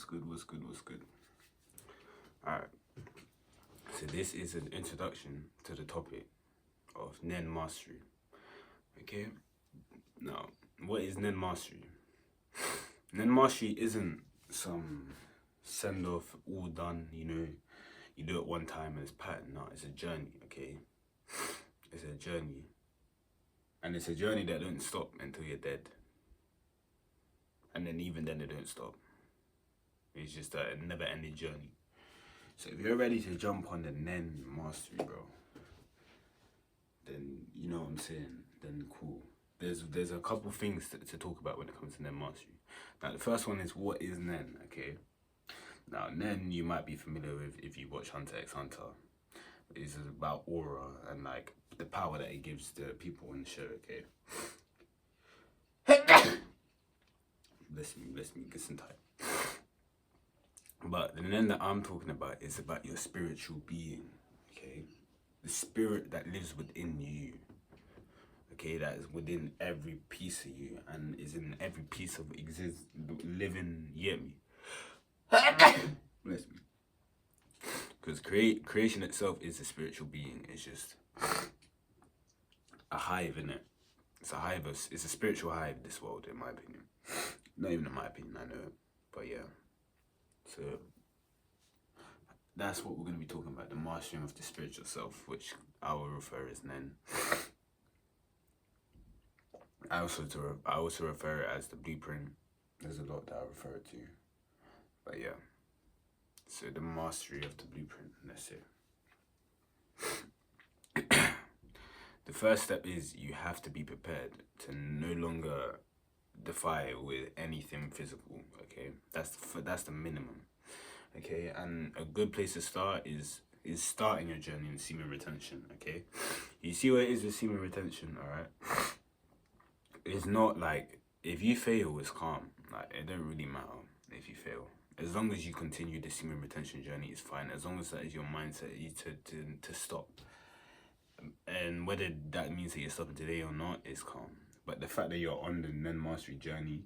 good? Alright, so this is an introduction to the topic of Nen Mastery. Okay, now, what is Nen Mastery? Nen Mastery isn't some send off, all done, you do it one time and it's pattern. No, it's a journey, okay? It's a journey. And it's a journey that don't stop until you're dead. And then even then it don't stop. It's just a never ending journey. So if you're ready to jump on the Nen Mastery, bro, then you know what I'm saying, then cool. There's a couple things to talk about when it comes to Nen Mastery. Now the first one is, what is Nen, okay? Now Nen you might be familiar with if you watch Hunter x Hunter. It's about aura and like the power that it gives to people in the show, okay? Bless me, get some time. But the Nen that I'm talking about is about your spiritual being, okay? The spirit that lives within you, okay? That is within every piece of you and is in every piece of living, you get me? Bless me. Because creation itself is a spiritual being. It's just a hive, innit? It's a hive. It's a spiritual hive, this world, in my opinion. Not even in my opinion, I know. But yeah. So that's what we're going to be talking about. The mastering of the spiritual self, which I will refer as Nen. I also refer it as the blueprint. There's a lot that I refer it to. But yeah. So the mastery of the blueprint, that's it. The first step is you have to be prepared to no longer defy with anything physical, okay? That's the minimum, okay? And a good place to start is starting your journey in semen retention, okay? You see what it is with semen retention, alright? It's not like, if you fail, it's calm. Like, it don't really matter if you fail. As long as you continue the semen retention journey, it's fine. As long as that is your mindset, to stop. And whether that means that you're stopping today or not, is calm. But the fact that you're on the Nen Mastery journey,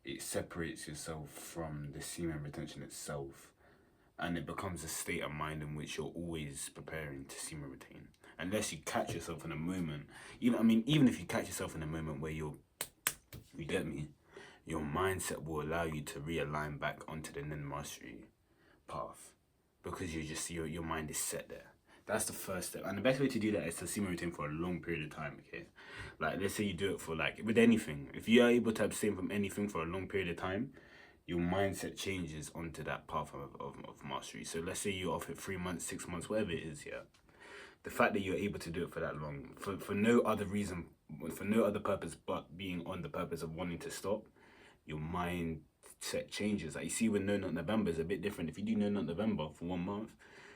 it separates yourself from the semen retention itself. And it becomes a state of mind in which you're always preparing to semen retain. Unless you catch yourself in a moment. Even if you catch yourself in a moment where you get me, your mindset will allow you to realign back onto the Nen Mastery path. Because your mind is set there. That's the first step. And the best way to do that is to semen retain for a long period of time, okay? Like, let's say you do it for, like, with anything. If you are able to abstain from anything for a long period of time, your mindset changes onto that path of mastery. So let's say you're off it 3 months, 6 months, whatever it is, yeah? The fact that you're able to do it for that long, for no other reason, for no other purpose but being on the purpose of wanting to stop, your mindset changes. Like, you see, with No Nut November is a bit different. If you do No Nut November for 1 month,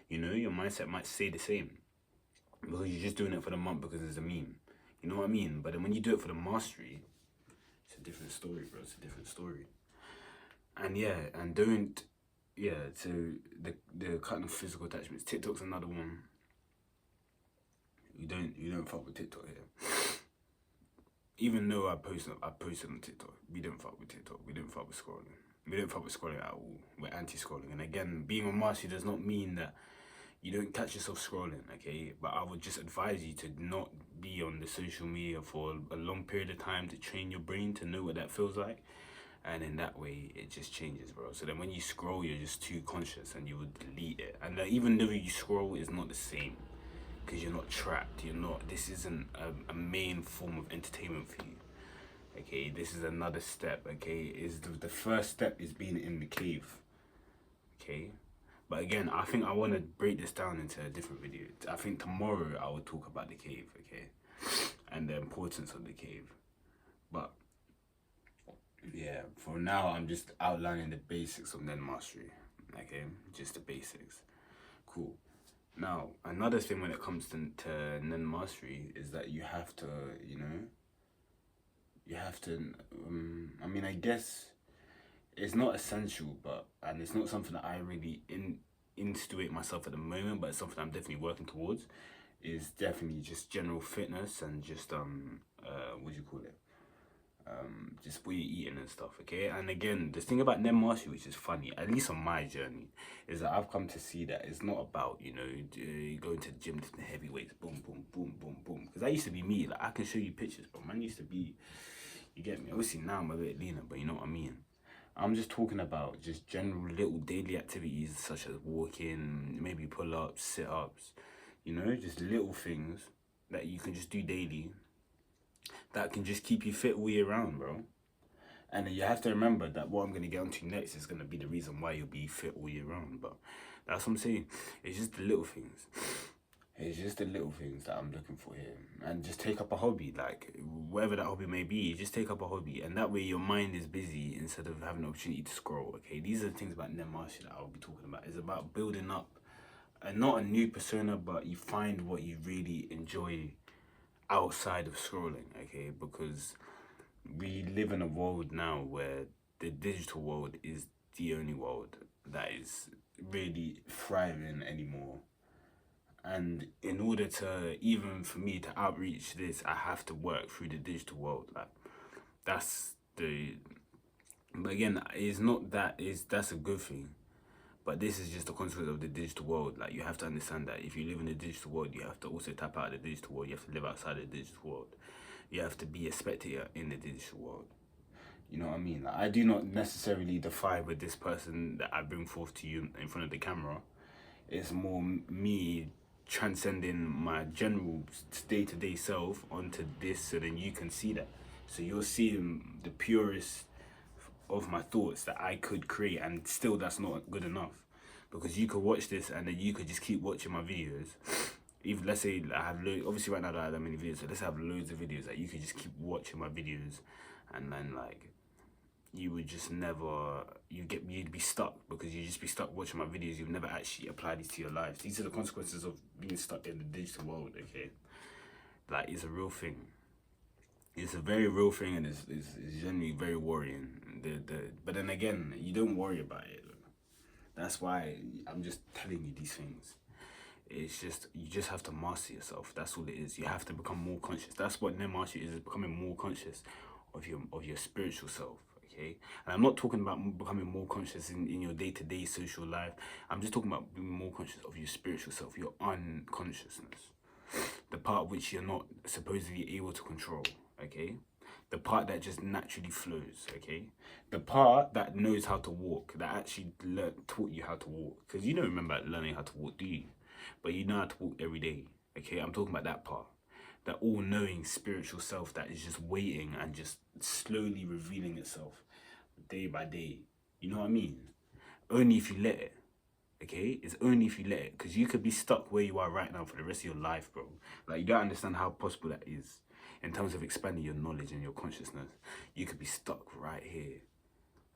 your mindset might stay the same because you're just doing it for the month because it's a meme. You know what I mean? But then when you do it for the mastery, it's a different story, bro. It's a different story. And yeah, so the kind of physical attachments. TikTok's another one. You don't fuck with TikTok here. Even though I posted on TikTok, we don't fuck with TikTok. We don't fuck with scrolling. We don't fuck with scrolling at all. We're anti-scrolling. And again, being on mastery does not mean that you don't catch yourself scrolling, okay? But I would just advise you to not be on the social media for a long period of time, to train your brain to know what that feels like. And in that way, it just changes, bro. So then when you scroll, you're just too conscious and you would delete it. And even though you scroll, it's not the same. Because you're not trapped. This isn't a main form of entertainment for you. Okay, this is another step, okay? The first step is being in the cave. Okay? But again, I think I want to break this down into a different video. I think tomorrow I will talk about the cave, okay? And the importance of the cave. But yeah, for now I'm just outlining the basics of Nen Mastery. Okay? Just the basics. Cool. Now, another thing when it comes to Nen Mastery is that you have to, I guess it's not essential, and it's not something that I really intuit myself at the moment, but it's something I'm definitely working towards, is definitely just general fitness and just, just what you're eating and stuff, okay? And again, the thing about Nen Mastery, which is funny, at least on my journey, is that I've come to see that it's not about, you know, going to the gym, lifting heavy weights, boom, boom, boom, boom, boom. Because that used to be me. Like, I can show you pictures, but man used to be, you get me? Obviously now I'm a bit leaner, but you know what I mean? I'm just talking about just general little daily activities such as walking, maybe pull-ups, sit-ups, you know, just little things that you can just do daily that can just keep you fit all year round, bro. And you have to remember that what I'm going to get onto next is going to be the reason why you'll be fit all year round. But that's what I'm saying. It's just the little things. It's just the little things that I'm looking for here. And just take up a hobby, like whatever that hobby may be, just take up a hobby. And that way your mind is busy instead of having the opportunity to scroll, okay? These are the things about Nen Mastery that I'll be talking about. It's about building up, and not a new persona, but you find what you really enjoy outside of scrolling, okay? Because we live in a world now where the digital world is the only world that is really thriving anymore. And in order to, even for me to outreach this, I have to work through the digital world. Like, that's the, but again, it's not that, that's a good thing. But this is just a consequence of the digital world. Like, you have to understand that if you live in the digital world, you have to also tap out of the digital world. You have to live outside of the digital world. You have to be a spectator in the digital world. You know what I mean? Like, I do not necessarily defy with this person that I bring forth to you in front of the camera. It's more me transcending my general day-to-day self onto this, so then you can see that. So you're seeing the purest of my thoughts that I could create, and still that's not good enough, because you could watch this and then you could just keep watching my videos. Even, let's say I have obviously right now I don't have that many videos, so let's have loads of videos that you could just keep watching my videos, and then like you would just never, you'd be stuck, because you'd just be stuck watching my videos. You've never actually applied these to your lives. These are the consequences of being stuck in the digital world, okay? Like, it's a real thing. It's a very real thing, and it's generally very worrying. But then again, you don't worry about it. That's why I'm just telling you these things. It's just, you just have to master yourself. That's all it is. You have to become more conscious. That's what Nen Mastery is becoming more conscious of your spiritual self. Okay? And I'm not talking about becoming more conscious in your day-to-day social life. I'm just talking about being more conscious of your spiritual self, your unconsciousness, the part which you're not supposedly able to control. Okay, the part that just naturally flows. Okay, the part that knows how to walk, that actually taught you how to walk, because you don't remember learning how to walk, do you? But you know how to walk every day. Okay, I'm talking about that part, that all-knowing spiritual self that is just waiting and just slowly revealing itself day by day. You know what I mean? Only if you let it. Okay, it's only if you let it, because you could be stuck where you are right now for the rest of your life, bro. Like, you don't understand how possible that is in terms of expanding your knowledge and your consciousness. You could be stuck right here,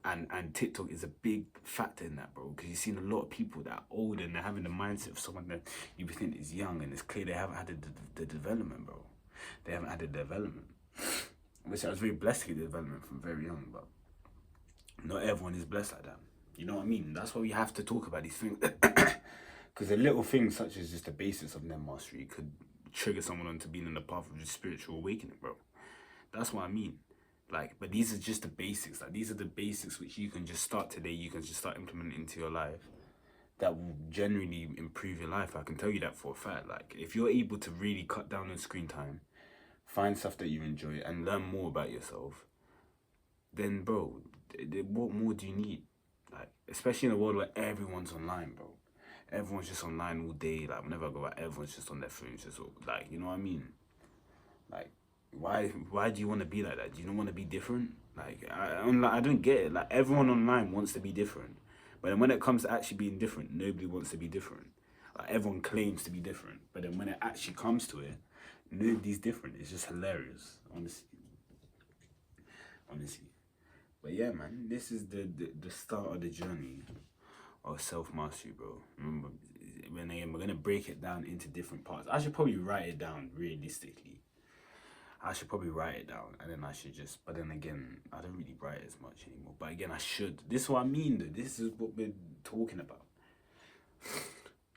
and TikTok is a big factor in that, bro, because you've seen a lot of people that are older and they're having the mindset of someone that you think is young, and it's clear they haven't had the development, bro. They haven't had the development, which I was very blessed to get the development from very young, but not everyone is blessed like that. You know what I mean? That's why we have to talk about these things. Because the little things such as just the basics of Nen Mastery could trigger someone onto being in the path of just spiritual awakening, bro. That's what I mean. Like, but these are just the basics. Like, these are the basics which you can just start today. You can just start implementing into your life. That will genuinely improve your life. I can tell you that for a fact. Like, if you're able to really cut down on screen time, find stuff that you enjoy, and learn more about yourself, then, bro, what more do you need? Like, especially in a world where everyone's online, bro. Everyone's just online all day. Like, whenever I go out, everyone's just on their phones, just like, you know what I mean? Like, why do you want to be like that? Do you not want to be different? Like, I don't get it. Like, everyone online wants to be different, but then when it comes to actually being different, nobody wants to be different. Like, everyone claims to be different, but then when it actually comes to it, nobody's different. It's just hilarious, honestly. But yeah, man, this is the start of the journey of self-mastery, bro. Remember, we're going to break it down into different parts. I should probably write it down, realistically. I should probably write it down, and then I should just, but then again, I don't really write as much anymore. But again, I should. This is what I mean, though. This is what we're talking about.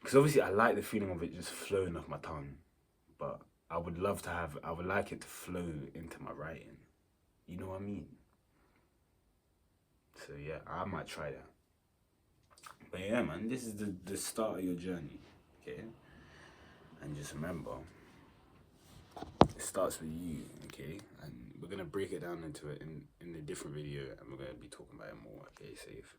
Because obviously, I like the feeling of it just flowing off my tongue. But I would like it to flow into my writing. You know what I mean? So yeah, I might try that. But yeah, man, this is the start of your journey, okay? And just remember, it starts with you, okay? And we're gonna break it down into it in a different video, and we're gonna be talking about it more, okay? Safe.